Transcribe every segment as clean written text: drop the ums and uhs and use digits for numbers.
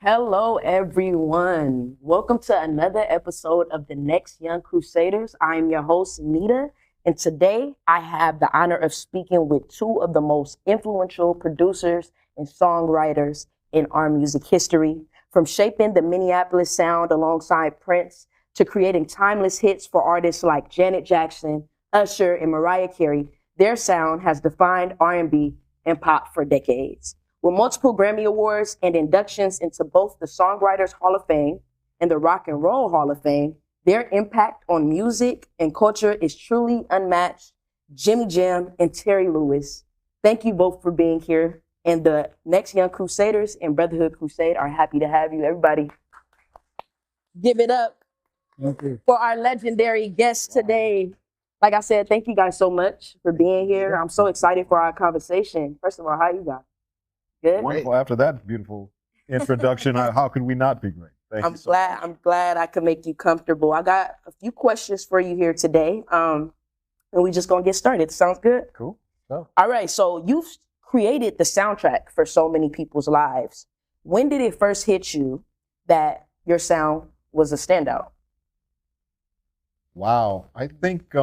Hello, everyone. Welcome to another episode of the Next Young Crusaders. I am your host, Nita, and today I have the honor of speaking with two of the most influential producers and songwriters in our music history. From shaping the Minneapolis sound alongside Prince to creating timeless hits for artists like Janet Jackson, Usher, and Mariah Carey, their sound has defined R&B and pop for decades. With multiple Grammy Awards and inductions into both the Songwriters Hall of Fame and the Rock and Roll Hall of Fame, their impact on music and culture is truly unmatched. Jimmy Jam and Terry Lewis, thank you both for being here. And the Next Young Crusaders and Brotherhood Crusade are happy to have you. Everybody, give it up for our legendary guest today. Like I said, thank you guys so much for being here. I'm so excited for our conversation. First of all, how you guys? Good. Wonderful. After that beautiful introduction, how could we not be great? Thank you so much. I'm glad I could make you comfortable. I got a few questions for you here today. And we just gonna get started. Sounds good? Cool. So, All right. So you've created the soundtrack for so many people's lives. When did it first hit you that your sound was a standout? wow. I think,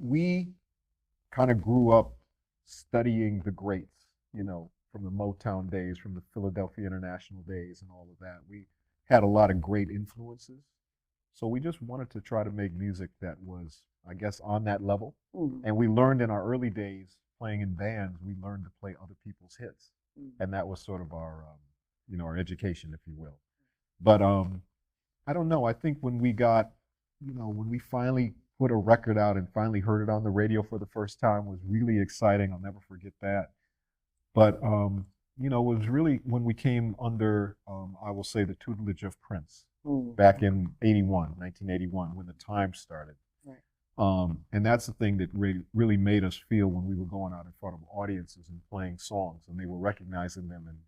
we kind of grew up studying the greats, from the Motown days, from the Philadelphia International days, and all of that. We had a lot of great influences. So we just wanted to try to make music that was, I guess, on that level. Mm, And we learned in our early days playing in bands, we learned to play other people's hits. mm. And that was sort of our education, if you will. But I don't know. I think when we got, when we finally put a record out and finally heard it on the radio for the first time was really exciting. I'll never forget that. But it was really when we came under, I will say, the tutelage of Prince Mm. back in 1981, when the time started. Right. And that's the thing that really made us feel when we were going out in front of audiences and playing songs, and they were recognizing them and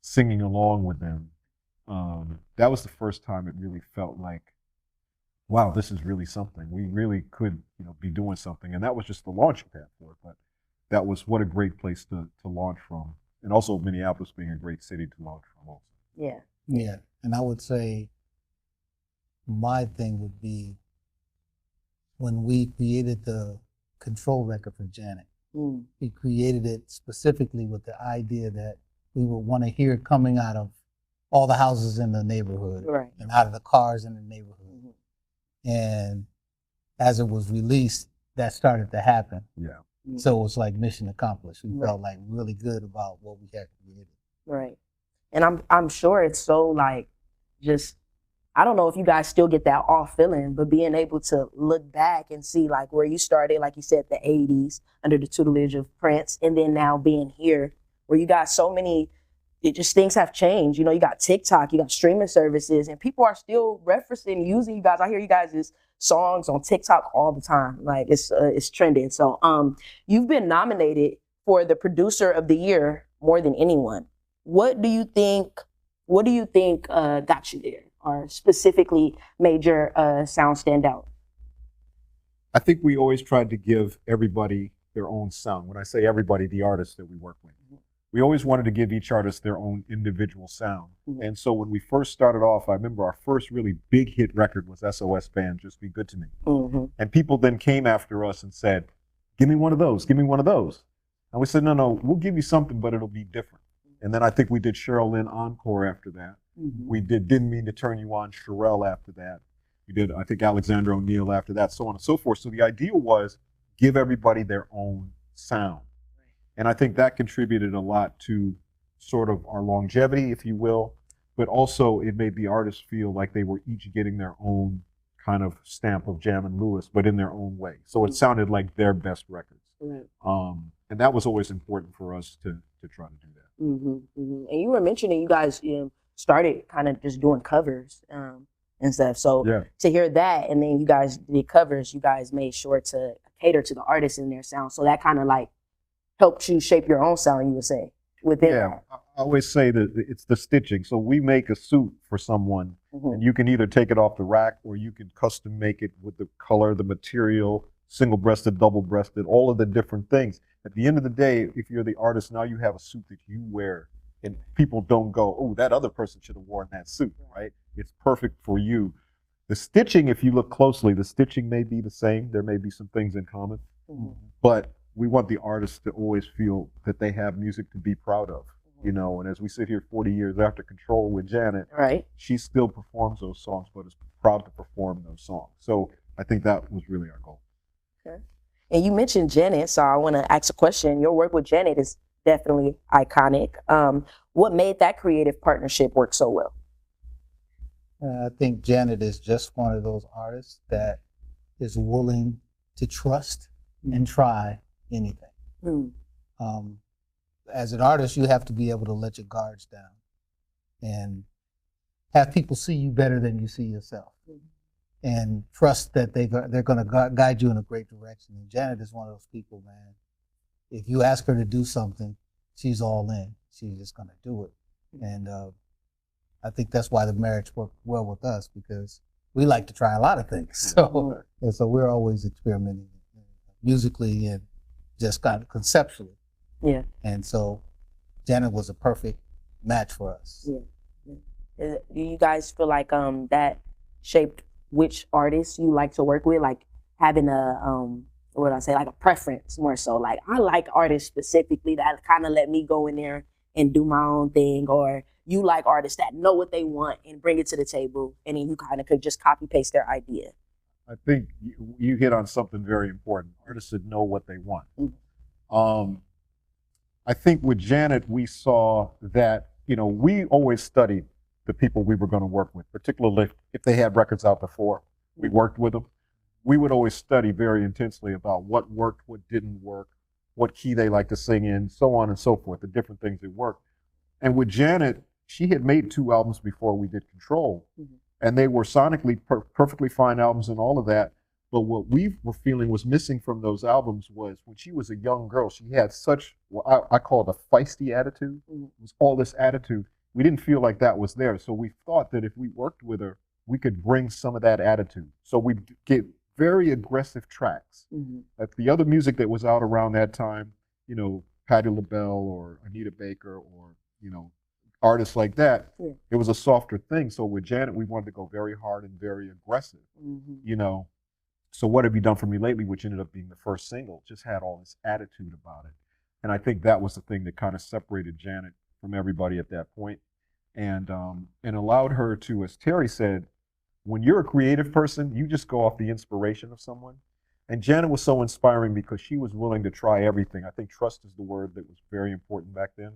singing along with them. That was the first time it really felt like, wow, this is really something. We really could, be doing something. And that was just the launching pad for it. But that was what a great place to launch from. And also Minneapolis being a great city to launch from also. Yeah. Yeah, and I would say my thing would be when we created the control record for Janet. Mm. We created it specifically with the idea that we would want to hear it coming out of all the houses in the neighborhood Right. and out of the cars in the neighborhood. Mhm. And as it was released, that started to happen. Yeah. Mm. So it was like mission accomplished. We Right. felt like really good about what we had created. Right. And I'm sure it's so like just I don't know if you guys still get that off feeling, but being able to look back and see like where you started, like you said, the 80s under the tutelage of Prince, and then now being here where you got so many, it just things have changed. You got TikTok, you got streaming services, and people are still referencing, using you guys. I hear you guys' songs on TikTok all the time. Like it's trending. So you've been nominated for the producer of the year more than anyone. What do you think got you there, or specifically made your sound stand out? I think we always tried to give everybody their own sound. When I say everybody, the artists that we work with. We always wanted to give each artist their own individual sound. Mhm. And so when we first started off, I remember our first really big hit record was SOS Band, Just Be Good to Me. Mm-hmm. And people then came after us and said, give me one of those, give me one of those. And we said, no, we'll give you something, but it'll be different. And then I think we did Cheryl Lynn Encore after that. Mm-hmm. We did Didn't Mean to Turn You On, Sherelle after that. We did, I think, Alexander O'Neill after that, so on and so forth. So the idea was give everybody their own sound. And I think that contributed a lot to sort of our longevity, if you will, but also it made the artists feel like they were each getting their own kind of stamp of Jam and Lewis, but in their own way. So it sounded like their best records. Right. And that was always important for us to try to do that. Mm-hmm. Mm-hmm. And you were mentioning you guys started kind of just doing covers and stuff. So Yeah. to hear that, and then you guys did covers, you guys made sure to cater to the artists and their sound. So that kind of like helped you shape your own sound, you would say, within Yeah, that. I always say that it's the stitching. So we make a suit for someone, Mhm. and you can either take it off the rack or you can custom make it with the color, the material, single-breasted, double-breasted, all of the different things. At the end of the day, if you're the artist, now you have a suit that you wear and people don't go, oh, that other person should have worn that suit, right? It's perfect for you. The stitching, if you look closely, the stitching may be the same. There may be some things in common, but we want the artists to always feel that they have music to be proud of, you know. And as we sit here 40 years after Control with Janet, Right. she still performs those songs, but is proud to perform those songs. So I think that was really our goal. Okay. And you mentioned Janet, so I want to ask a question. Your work with Janet is definitely iconic. What made that creative partnership work so well? I think Janet is just one of those artists that is willing to trust and try anything. As an artist, you have to be able to let your guards down and have people see you better than you see yourself, and trust that they're going to guide you in a great direction. And Janet is one of those people, man. If you ask her to do something, she's all in. She's just going to do it. And I think that's why the marriage worked well with us, because we like to try a lot of things. So, and so we're always experimenting musically and just kind of conceptually. Yeah. And so Janet was a perfect match for us. Do you guys feel like that shaped which artists you like to work with? Like having a what I say, like a preference more so. Like I like artists specifically that kind of let me go in there and do my own thing, or you like artists that know what they want and bring it to the table, and then you kind of could just copy paste their idea. I think you hit on something very important. Artists that know what they want. I think with Janet, we saw that, you know, we always studied the people we were going to work with, particularly if they had records out before we worked with them. We would always study very intensely about what worked, what didn't work, what key they like to sing in, so on and so forth, the different things that worked. And with Janet, she had made 2 albums before we did Control, and they were sonically perfectly fine albums and all of that. But what we were feeling was missing from those albums was when she was a young girl, she had such, what I call it a feisty attitude. It was all this attitude. We didn't feel like that was there. So we thought that if we worked with her, we could bring some of that attitude. So we get very aggressive tracks. Like the other music that was out around that time, you know, Patti LaBelle or Anita Baker or, you know, artists like that, it was a softer thing. So with Janet, we wanted to go very hard and very aggressive, you know. So What Have You Done For Me Lately, which ended up being the first single, just had all this attitude about it. And I think that was the thing that kind of separated Janet from everybody at that point, and allowed her to, as Terry said, when you're a creative person, you just go off the inspiration of someone. And Janet was so inspiring because she was willing to try everything. I think trust is the word that was very important back then.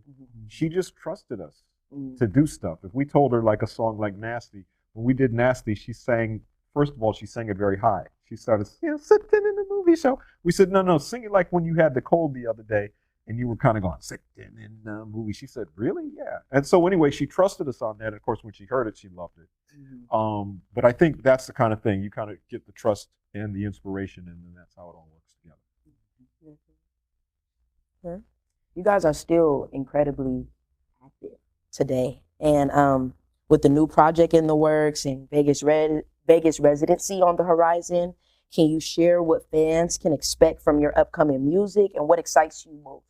She just trusted us to do stuff. If we told her like a song like Nasty, when we did Nasty, she sang, first of all, she sang it very high. She started, you know, sitting in the movie show. We said, no, sing it like when you had the cold the other day and you were kind of going, sitting in the movie. She said, really? Yeah. And so anyway, she trusted us on that. And of course, when she heard it, she loved it. But I think that's the kind of thing, you kind of get the trust and the inspiration, and then that's how it all works together. You guys are still incredibly active today. And with the new project in the works and Vegas residency on the horizon, can you share what fans can expect from your upcoming music and what excites you most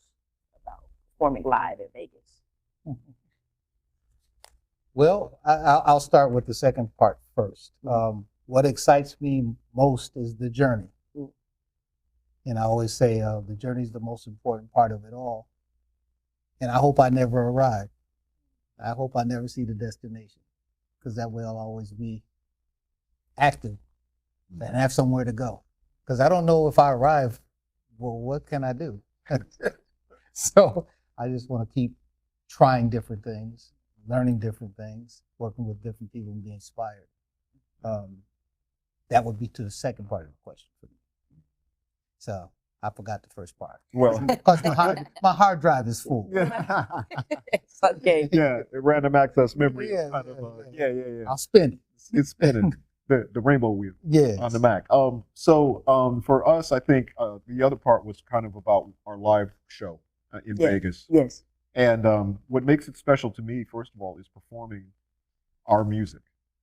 about performing live in Vegas? Well, I'll start with the second part first. What excites me most is the journey. And I always say the journey is the most important part of it all. And I hope I never arrive. I hope I never see the destination, because that way I'll always be active and have somewhere to go. Because I don't know if I arrive, well, what can I do? So I just want to keep trying different things, learning different things, working with different people and being inspired. That would be to the second part of the question for me. So I forgot the first part. Well, because my hard drive is full. It's okay. Yeah, random access memory. Yeah, Yeah. I'll spin it. It's spinning the rainbow wheel on the Mac. So for us, I think the other part was kind of about our live show in Vegas. Yes. And what makes it special to me, first of all, is performing our music.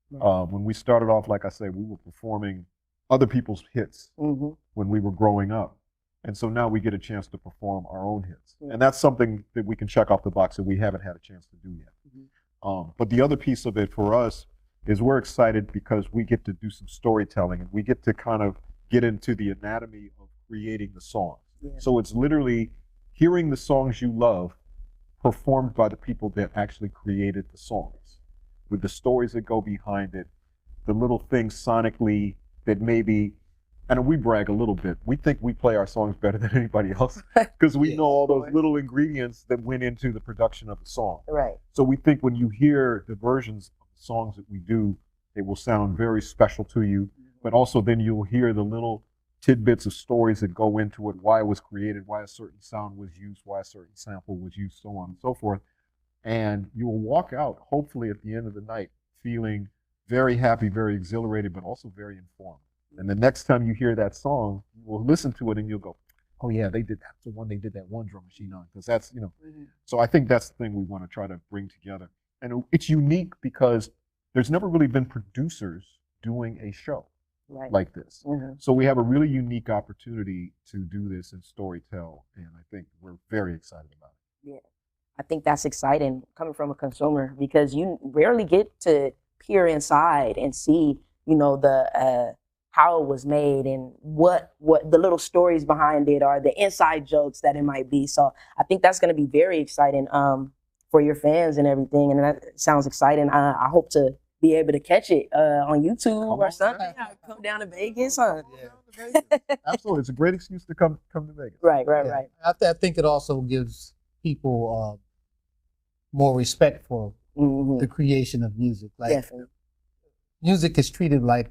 When we started off, like I say, we were performing other people's hits when we were growing up. And so now we get a chance to perform our own hits. And that's something that we can check off the box that we haven't had a chance to do yet. But the other piece of it for us is we're excited because we get to do some storytelling and we get to kind of get into the anatomy of creating the songs. So it's literally hearing the songs you love performed by the people that actually created the songs, with the stories that go behind it, the little things sonically that maybe, and we brag a little bit, we think we play our songs better than anybody else because we know all those little ingredients that went into the production of the song. Right. So we think when you hear the versions of the songs that we do, it will sound very special to you, but also then you'll hear the little tidbits of stories that go into it, why it was created, why a certain sound was used, why a certain sample was used, so on and so forth. And you will walk out, hopefully at the end of the night, feeling very happy, very exhilarated, but also very informed. And the next time you hear that song, you will listen to it and you'll go, oh yeah, they did that. That's the one they did that one drum machine on. Because that's, so I think that's the thing we want to try to bring together. And it's unique because there's never really been producers doing a show like this. So we have a really unique opportunity to do this and storytell. And I think we're very excited about it. Yeah. I think that's exciting coming from a consumer because you rarely get to peer inside and see, the how it was made and what the little stories behind it are, the inside jokes that it might be. So I think that's going to be very exciting for your fans and everything. And that sounds exciting. I hope to be able to catch it on YouTube or something. Come down to Vegas, huh? Yeah. Absolutely. It's a great excuse to come to Vegas. Right. I think it also gives people more respect for the creation of music. Like, definitely. Music is treated like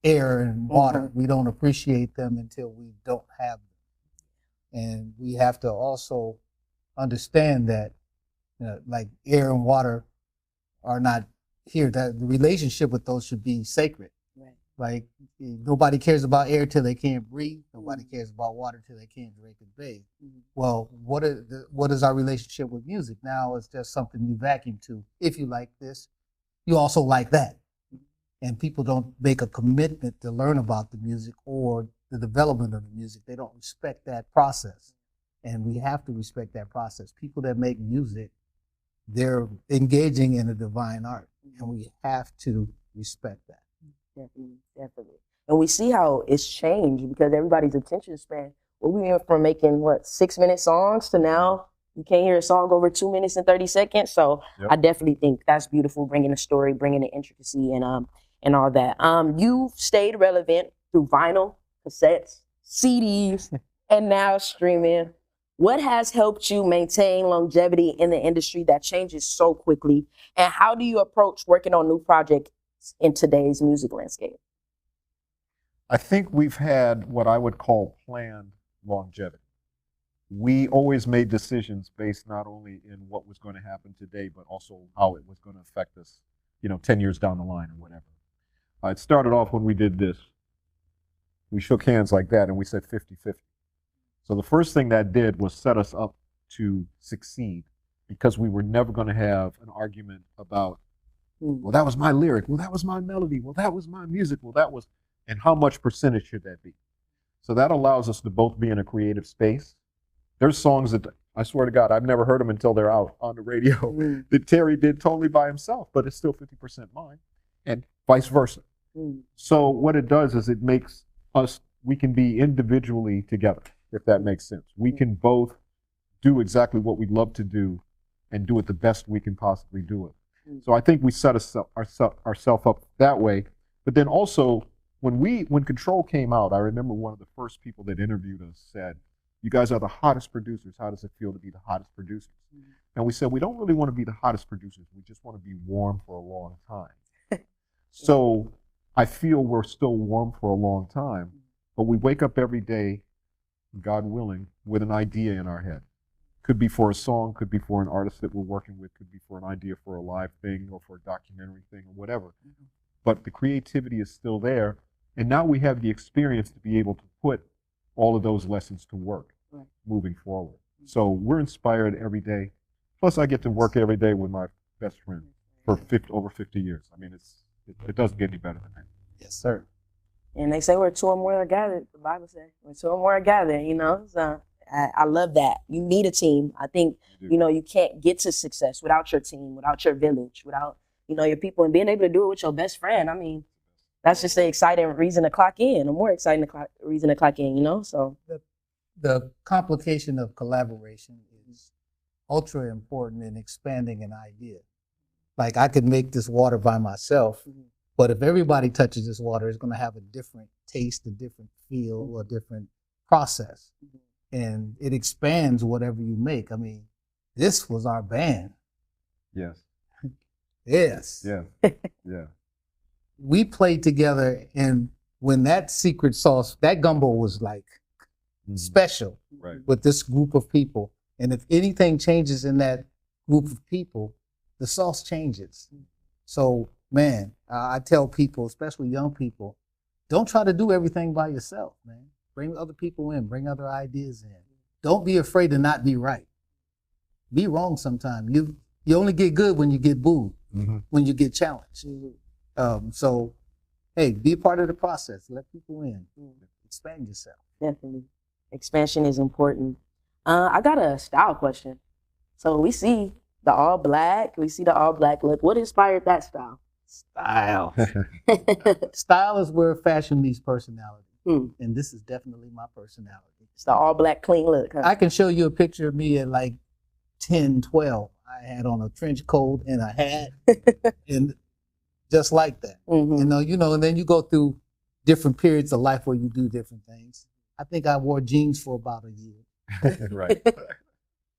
air and water. We don't appreciate them until we don't have them. And we have to also understand that, like air and water are not here, that the relationship with those should be sacred. Right. Like nobody cares about air till they can't breathe. Nobody cares about water till they can't drink and bathe. Well, what is our relationship with music? Now it's just something you vacuum to. If you like this, you also like that. And people don't make a commitment to learn about the music or the development of the music. They don't respect that process. And we have to respect that process. People that make music, they're engaging in a divine art. And we have to respect that. Definitely. And we see how it's changed because everybody's attention span. Well, we went from making 6-minute songs to now you can't hear a song over 2 minutes and 30 seconds. So I definitely think that's beautiful, bringing the story, bringing the intricacy and all that. You've stayed relevant through vinyl, cassettes, CDs, and now streaming. What has helped you maintain longevity in the industry that changes so quickly? And how do you approach working on new projects in today's music landscape? I think we've had what I would call planned longevity. We always made decisions based not only in what was going to happen today, but also how it was going to affect us, 10 years down the line or whatever. It started off when we did this. We shook hands like that and we said 50-50. So the first thing that did was set us up to succeed because we were never going to have an argument about, well, that was my lyric, well, that was my melody, well, that was my music, well, that was, and how much percentage should that be? So that allows us to both be in a creative space. There's songs that, I swear to God, I've never heard them until they're out on the radio that Terry did totally by himself, but it's still 50% mine, and vice versa. So what it does is it makes us, we can be individually together, if that makes sense. We can both do exactly what we love to do and do it the best we can possibly do it. So I think we set ourselves up that way. But then also, when Control came out, I remember one of the first people that interviewed us said, you guys are the hottest producers. How does it feel to be the hottest producers? And we said, we don't really want to be the hottest producers. We just want to be warm for a long time. So I feel we're still warm for a long time, but we wake up every day, God willing, with an idea in our head. Could be for a song, could be for an artist that we're working with, could be for an idea for a live thing or for a documentary thing or whatever. But the creativity is still there. And now we have the experience to be able to put all of those lessons to work moving forward. So we're inspired every day. Plus I get to work every day with my best friend for over 50 years. I mean, it doesn't get any better than that. Yes, sir. And they say where two or more are gathered, the Bible says, where two or more are gathered, you know. So I love that. You need a team. I think, you know, you can't get to success without your team, without your village, without, you know, your people, and being able to do it with your best friend. I mean, that's just an exciting reason to clock in, a more exciting reason to clock in, you know. So The complication of collaboration is ultra important in expanding an idea. Like I could make this water by myself, but if everybody touches this water, it's going to have a different taste, a different feel, a different process. And it expands whatever you make. I mean, this was our band. Yes. Yes. Yeah. Yeah. We played together, and when that secret sauce, that gumbo was like special Right. with this group of people. And if anything changes in that group of people, the sauce changes. So, man, I tell people, especially young people, don't try to do everything by yourself, man. Bring other people in, bring other ideas in. Don't be afraid to not be right. Be wrong sometimes. You only get good when you get booed, when you get challenged. So, hey, be a part of the process. Let people in. Expand yourself. definitely, expansion is important. I got a style question. So we see the all black look. What inspired that style? Style. Style is where fashion meets personality. And this is definitely my personality. It's the all black clean look. Huh? I can show you a picture of me at like 10, 12. I had on a trench coat and a hat and just like that. You know, and then you go through different periods of life where you do different things. I think I wore jeans for about a year. Right.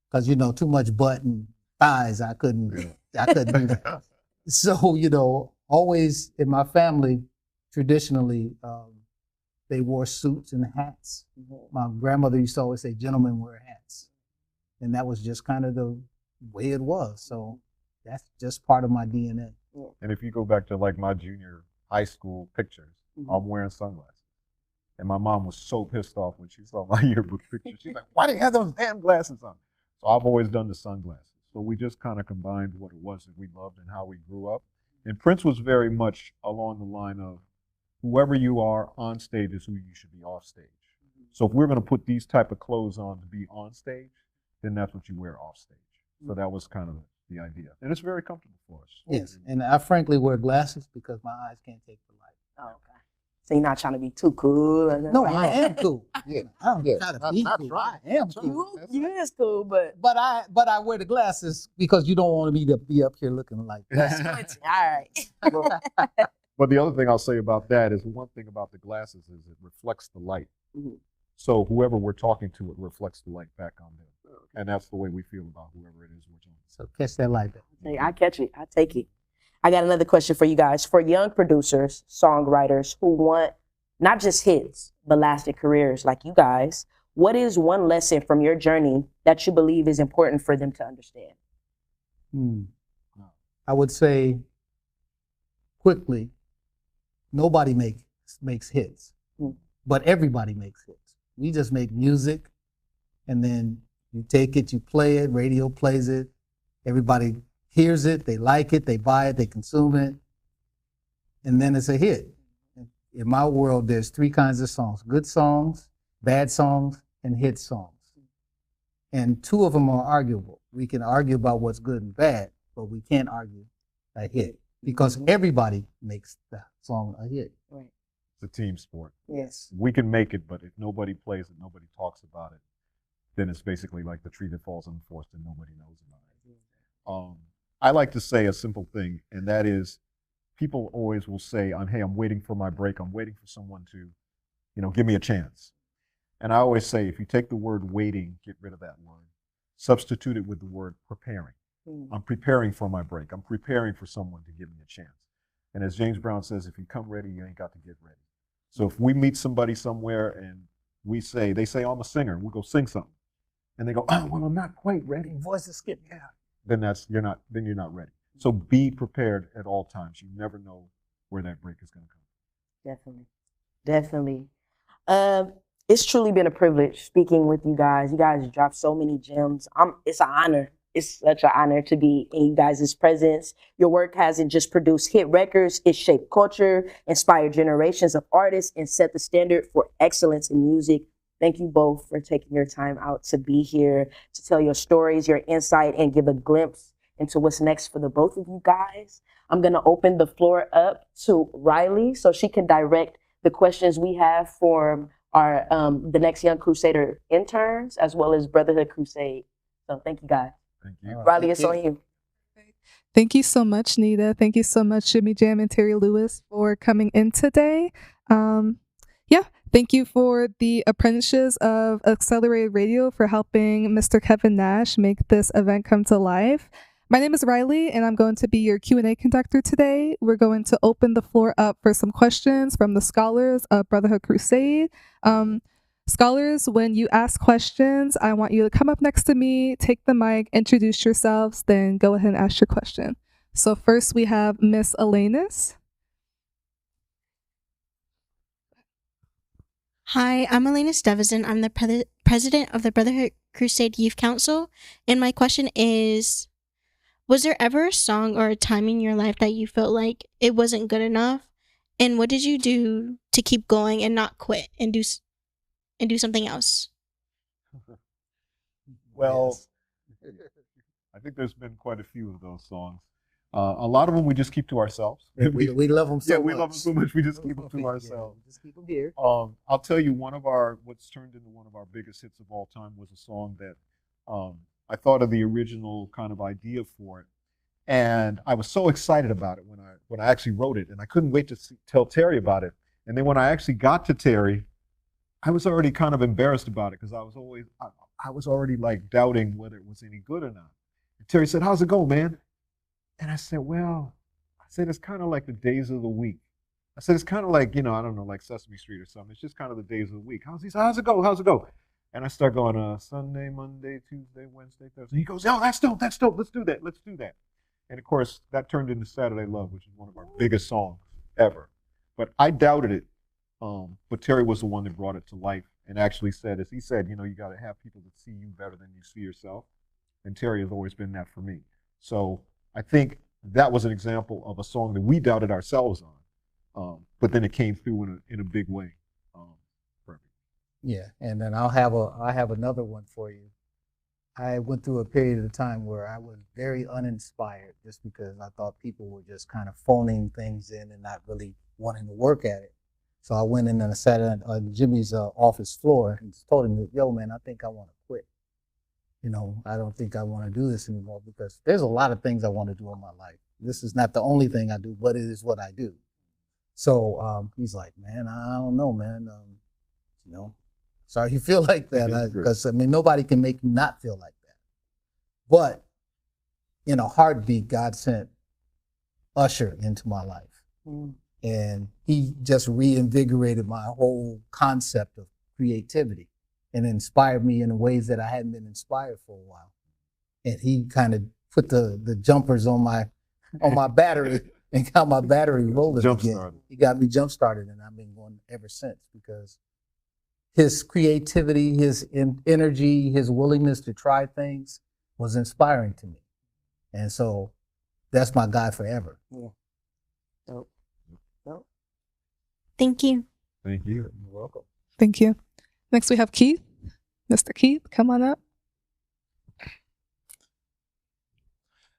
Because, you know, too much butt and thighs, I couldn't do that. So, you know, always in my family, traditionally, they wore suits and hats. My grandmother used to always say, gentlemen wear hats. And that was just kind of the way it was. So that's just part of my DNA. And if you go back to like my junior high school pictures, I'm wearing sunglasses. And my mom was so pissed off when she saw my yearbook picture. She's like, why do you have those damn glasses on? So I've always done the sunglasses. So we just kind of combined what it was that we loved and how we grew up. And Prince was very much along the line of whoever you are on stage is who you should be off stage. So if we're going to put these type of clothes on to be on stage, then that's what you wear off stage. So that was kind of the idea. And it's very comfortable for us. Yes, and I frankly wear glasses because my eyes can't take the light. Oh, okay. So you're not trying to be too cool. Or No, I am cool. Yeah. I don't try to be cool. I am cool. You is cool, but I wear the glasses because you don't want me to be up here looking like that. all right. But the other thing I'll say about that is one thing about the glasses is it reflects the light. So whoever we're talking to, it reflects the light back on them. And that's the way we feel about whoever it is we're talking to. So catch that light. Hey, I catch it. I take it. I got another question for you guys. For young producers, songwriters who want not just hits, but lasting careers like you guys, what is one lesson from your journey that you believe is important for them to understand? I would say quickly, nobody makes hits, but everybody makes hits. We just make music, and then you take it, you play it, radio plays it, everybody hears it, they like it, they buy it, they consume it, and then it's a hit. In my world, there's three kinds of songs: good songs, bad songs, and hit songs. And two of them are arguable. We can argue about what's good and bad, but we can't argue a hit because everybody makes the song a hit. Right. It's a team sport. Yes. We can make it, but if nobody plays it, nobody talks about it, then it's basically like the tree that falls on the forest and nobody knows about it. I like to say a simple thing, and that is, people always will say, hey, I'm waiting for my break. I'm waiting for someone to, give me a chance. And I always say, if you take the word waiting, get rid of that word, substitute it with the word preparing. I'm preparing for my break. I'm preparing for someone to give me a chance. And as James Brown says, if you come ready, you ain't got to get ready. So if we meet somebody somewhere and they say, I'm a singer, we'll go sing something. And they go, oh, well, I'm not quite ready. Voice is skipping out. Then you're not ready. So be prepared at all times. You never know where that break is going to come. Definitely. It's truly been a privilege speaking with you guys. You guys dropped so many gems. It's an honor It's such an honor to be in you guys' presence. Your work hasn't just produced hit records, it's shaped culture, inspired generations of artists, and set the standard for excellence in music. Thank you both for taking your time out to be here, to tell your stories, your insight, and give a glimpse into what's next for the both of you guys. I'm going to open the floor up to Riley so she can direct the questions we have for our the next Young Crusader interns, as well as Brotherhood Crusade. So thank you guys. Thank you. Riley, it's on you. Thank you so much, Nita. Thank you so much, Jimmy Jam and Terry Lewis, for coming in today. Yeah, thank you for the apprentices of Accelerated Radio for helping Mr. Kevin Nash make this event come to life. My name is Riley, and I'm going to be your Q&A conductor today. We're going to open the floor up for some questions from the scholars of Brotherhood Crusade. Scholars, when you ask questions, I want you to come up next to me, take the mic, introduce yourselves, then go ahead and ask your question. So first we have Miss Elenis. Hi, I'm Elena Stevison. I'm the president of the Brotherhood Crusade Youth Council. And my question is, was there ever a song or a time in your life that you felt like it wasn't good enough? And what did you do to keep going and not quit and do something else? Well, I think there's been quite a few of those songs. A lot of them we just keep to ourselves. We love them so much. we love them so much. We just keep them to ourselves. Just keep them here. I'll tell you, what's turned into one of our biggest hits of all time was a song that I thought of the original kind of idea for it, and I was so excited about it when I actually wrote it, and I couldn't wait to tell Terry about it. And then when I actually got to Terry, I was already kind of embarrassed about it because I was already like doubting whether it was any good or not. And Terry said, "How's it go, man?" And I said, it's kind of like the days of the week. I said, it's kind of like, I don't know, like Sesame Street or something. It's just kind of the days of the week. How's it go? How's it go? And I start going, Sunday, Monday, Tuesday, Wednesday, Thursday. He goes, "Oh, that's dope. Let's do that. And of course, that turned into Saturday Love, which is one of our biggest songs ever. But I doubted it. But Terry was the one that brought it to life and actually said, as he said, you got to have people that see you better than you see yourself. And Terry has always been that for me. So I think that was an example of a song that we doubted ourselves on, but then it came through in a big way. For Yeah, and then I have another one for you. I went through a period of time where I was very uninspired just because I thought people were just kind of phoning things in and not really wanting to work at it. So I went in and I sat on Jimmy's office floor and told him, "Yo, man, I think I want to quit. I don't think I want to do this anymore because there's a lot of things I want to do in my life. This is not the only thing I do, but it is what I do." So he's like, "Man, I don't know, man. Sorry you feel like that because nobody can make you not feel like that." But in a heartbeat, God sent Usher into my life. And he just reinvigorated my whole concept of creativity and inspired me in ways that I hadn't been inspired for a while. And he kind of put the jumpers on my battery and got my battery rolling again. He got me jump started, and I've been going ever since because his creativity, his energy, his willingness to try things was inspiring to me. And so that's my guy forever. Yeah. Dope. Thank you. Thank you. You're welcome. Thank you. Next we have Keith. Mr. Keith, come on up.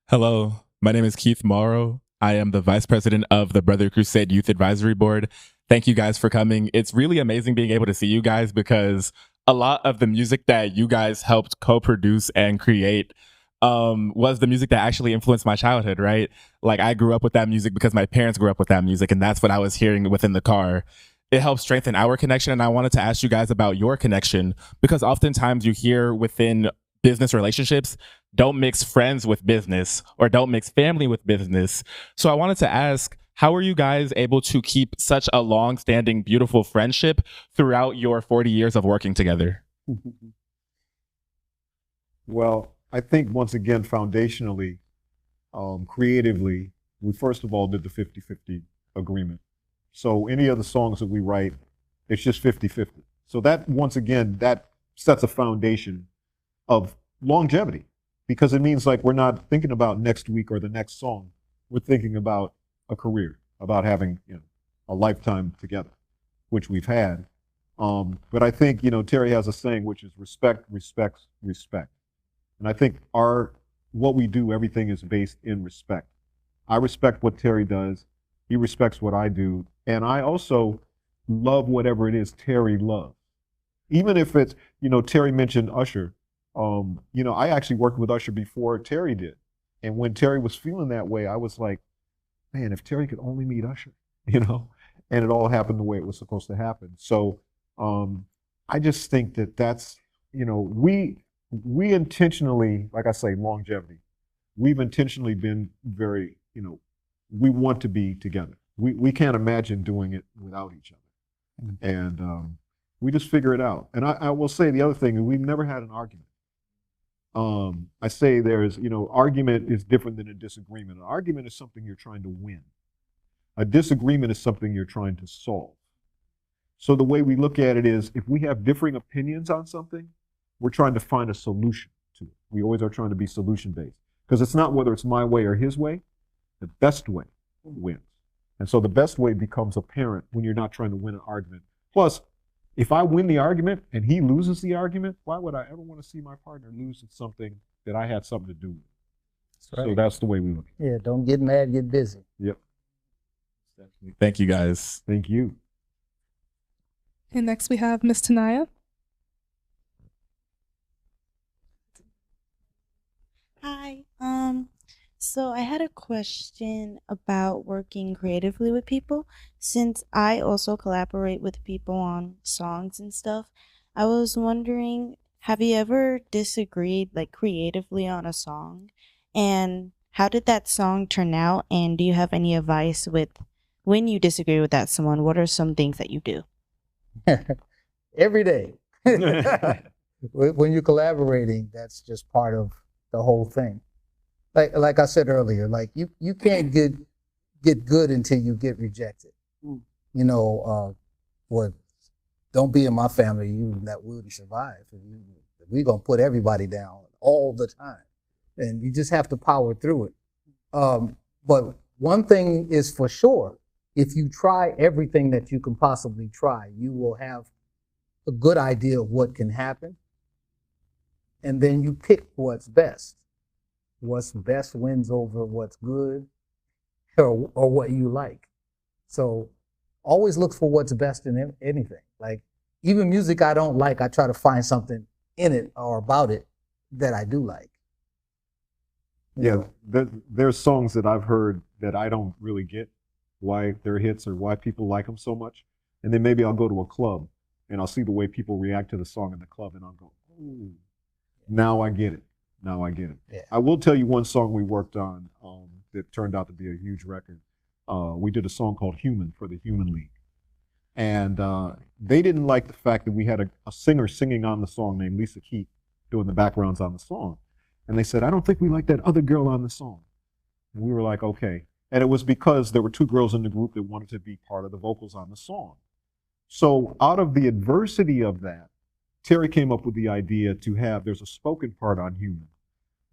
Hello, my name is Keith Morrow. I am the Vice President of the Brother Crusade Youth Advisory Board. Thank you guys for coming. It's really amazing being able to see you guys because a lot of the music that you guys helped co-produce and create was the music that actually influenced my childhood, right? Like I grew up with that music because my parents grew up with that music, and that's what I was hearing within the car. It helps strengthen our connection, and I wanted to ask you guys about your connection because oftentimes you hear within business relationships, don't mix friends with business or don't mix family with business. So I wanted to ask, how are you guys able to keep such a long-standing, beautiful friendship throughout your 40 years of working together? Well, I think once again, foundationally, creatively, we first of all did the 50-50 agreement. So any of the songs that we write, it's just 50-50. So that, once again, that sets a foundation of longevity. because it means like we're not thinking about next week or the next song. We're thinking about a career, about having a lifetime together, which we've had. But I think Terry has a saying which is respect, respect, respect, and I think what we do, everything is based in respect. I respect what Terry does. He respects what I do, and I also love whatever it is Terry loves. Even if it's, Terry mentioned Usher. I actually worked with Usher before Terry did. And when Terry was feeling that way, I was like, man, if Terry could only meet Usher, and it all happened the way it was supposed to happen. So I just think that's, we intentionally, like I say, longevity, we've intentionally been very, we want to be together. We can't imagine doing it without each other. Mm-hmm. And we just figure it out. And I will say the other thing is we've never had an argument. I say there's, argument is different than a disagreement. An argument is something you're trying to win. A disagreement is something you're trying to solve. So the way we look at it is if we have differing opinions on something, we're trying to find a solution to it. We always are trying to be solution-based because it's not whether it's my way or his way. The best way wins. And so the best way becomes apparent when you're not trying to win an argument. Plus, if I win the argument and he loses the argument, why would I ever want to see my partner lose at something that I had something to do with? That's right. So that's the way we look at it. Yeah, don't get mad, get busy. Yep. Thank you, guys. Thank you. And next we have Miss Tanaya. Hi. So I had a question about working creatively with people. Since I also collaborate with people on songs and stuff, I was wondering, have you ever disagreed like creatively on a song? And how did that song turn out? And do you have any advice with when you disagree with that someone? What are some things that you do? Every day. When you're collaborating, that's just part of the whole thing. Like I said earlier, like you can't get good until you get rejected. Don't be in my family, that wouldn't survive. We're gonna put everybody down all the time, and you just have to power through it. But one thing is for sure: if you try everything that you can possibly try, you will have a good idea of what can happen, and then you pick what's best. What's best wins over what's good or what you like. So always look for what's best in anything. Like even music I don't like, I try to find something in it or about it that I do like. There's songs that I've heard that I don't really get why they're hits or why people like them so much. And then maybe I'll go to a club and I'll see the way people react to the song in the club and I'll go, ooh, now I get it. Now I get it. Yeah. I will tell you one song we worked on that turned out to be a huge record. We did a song called Human for the Human League. And they didn't like the fact that we had a singer singing on the song named Lisa Keith doing the backgrounds on the song. And they said, I don't think we like that other girl on the song. And we were like, okay. And it was because there were two girls in the group that wanted to be part of the vocals on the song. So out of the adversity of that, Terry came up with the idea to there's a spoken part on Human,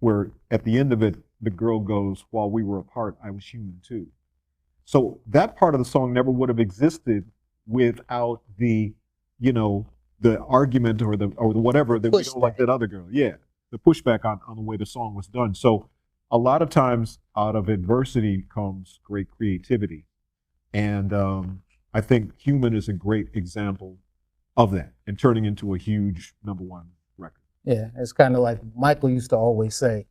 where at the end of it, the girl goes, while we were apart, I was human too. So that part of the song never would have existed without the argument or the whatever that we don't like that other girl. Yeah, the pushback on the way the song was done. So a lot of times out of adversity comes great creativity. And I think Human is a great example of that and turning into a huge #1 record. Yeah, it's kind of like Michael used to always say,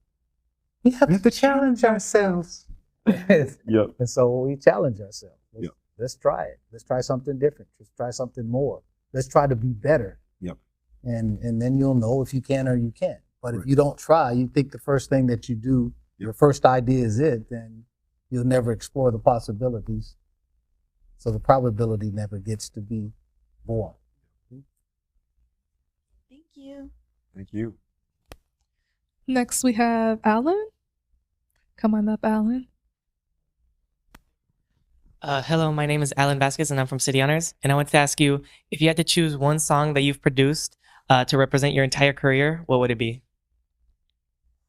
we have to challenge ourselves. Yep. And so we challenge ourselves. Yep. Let's try it. Let's try something different. Let's try something more. Let's try to be better. Yep. And then you'll know if you can or you can't. But Right. if you don't try, you think the first thing that you do, your first idea is it, then you'll never explore the possibilities. So the probability never gets to be born. Thank you. Thank you. Next we have Alan. Come on up, Alan. Hello, my name is Alan Vasquez and I'm from City Honors. And I wanted to ask you, if you had to choose one song that you've produced to represent your entire career, what would it be?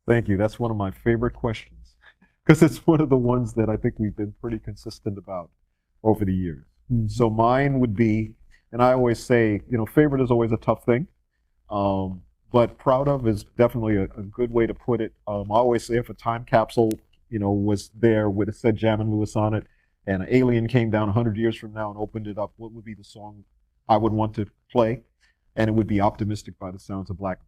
Thank you. That's one of my favorite questions because it's one of the ones that I think we've been pretty consistent about over the years. So mine would be, and I always say, favorite is always a tough thing, but proud of is definitely a good way to put it. I always say if a time capsule, was there with it said Jam and Lewis on it, and an alien came down 100 years from now and opened it up, what would be the song I would want to play? And it would be Optimistic by the Sounds of Blackness.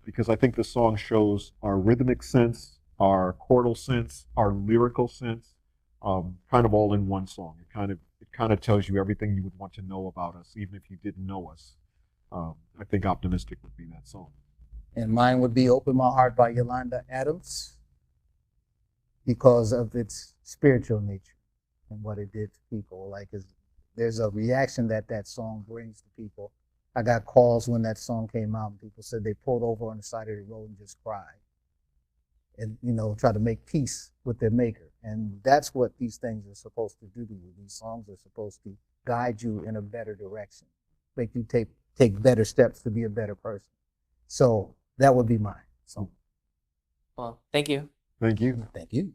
Because I think the song shows our rhythmic sense, our chordal sense, our lyrical sense, kind of all in one song. It kind of tells you everything you would want to know about us, even if you didn't know us. I think Optimistic would be that song. And mine would be Open My Heart by Yolanda Adams because of its spiritual nature and what it did to people. There's a reaction that song brings to people. I got calls when that song came out and people said they pulled over on the side of the road and just cried and, try to make peace with their maker. And that's what these things are supposed to do to you. These songs are supposed to guide you in a better direction, make you take better steps to be a better person. So that would be mine. So, Well, thank you. Thank you. thank you.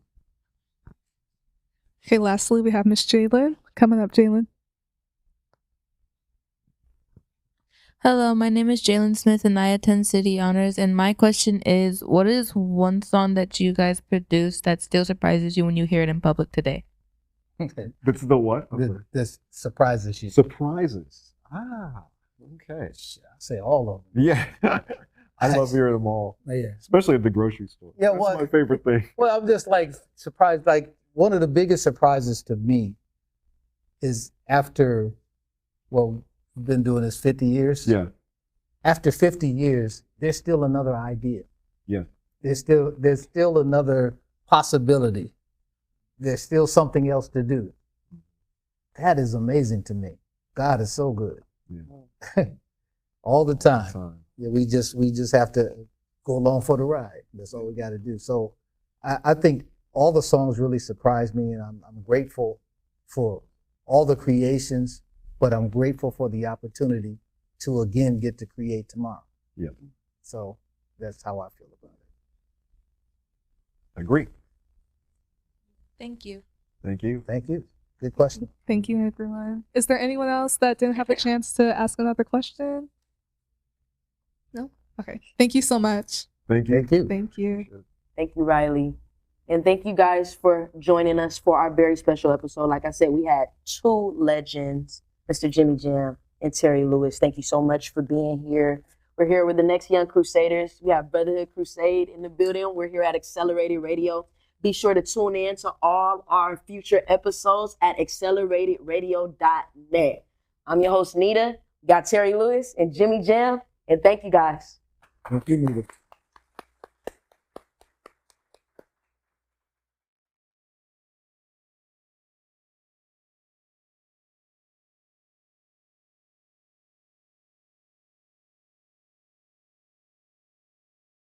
Okay, lastly, we have Miss Jalen. Coming up, Jalen. Hello, my name is Jalen Smith and I attend City Honors. And my question is, what is one song that you guys produced that still surprises you when you hear it in public today? That's the what? This surprises you. Surprises. Ah, okay. I say all of them. Yeah. I love hearing them all, Yeah. especially at the grocery store. Yeah, That's well- my favorite thing. Well, I'm just surprised. One of the biggest surprises to me is after, we've been doing this 50 years. Yeah. After 50 years, there's still another idea. Yeah. There's still another possibility. There's still something else to do. That is amazing to me. God is so good. Yeah. All the time. Yeah, we just have to go along for the ride. That's all we got to do. So I think all the songs really surprised me, and I'm grateful for all the creations, but I'm grateful for the opportunity to again get to create tomorrow. Yeah. So that's how I feel about it. Agree. Thank you. Thank you. Thank you. Good question. Thank you, everyone. Is there anyone else that didn't have a chance to ask another question? No. Okay. Thank you so much. Thank you. Thank you. Thank you. Thank you, Riley. And thank you guys for joining us for our very special episode. Like I said, we had two legends, Mr. Jimmy Jam and Terry Lewis. Thank you so much for being here. We're here with the next Young Crusaders. We have Brotherhood Crusade in the building. We're here at Accelerated Radio. Be sure to tune in to all our future episodes at acceleratedradio.net. I'm your host, Nita. We got Terry Lewis and Jimmy Jam. And thank you guys. Thank you, Nita.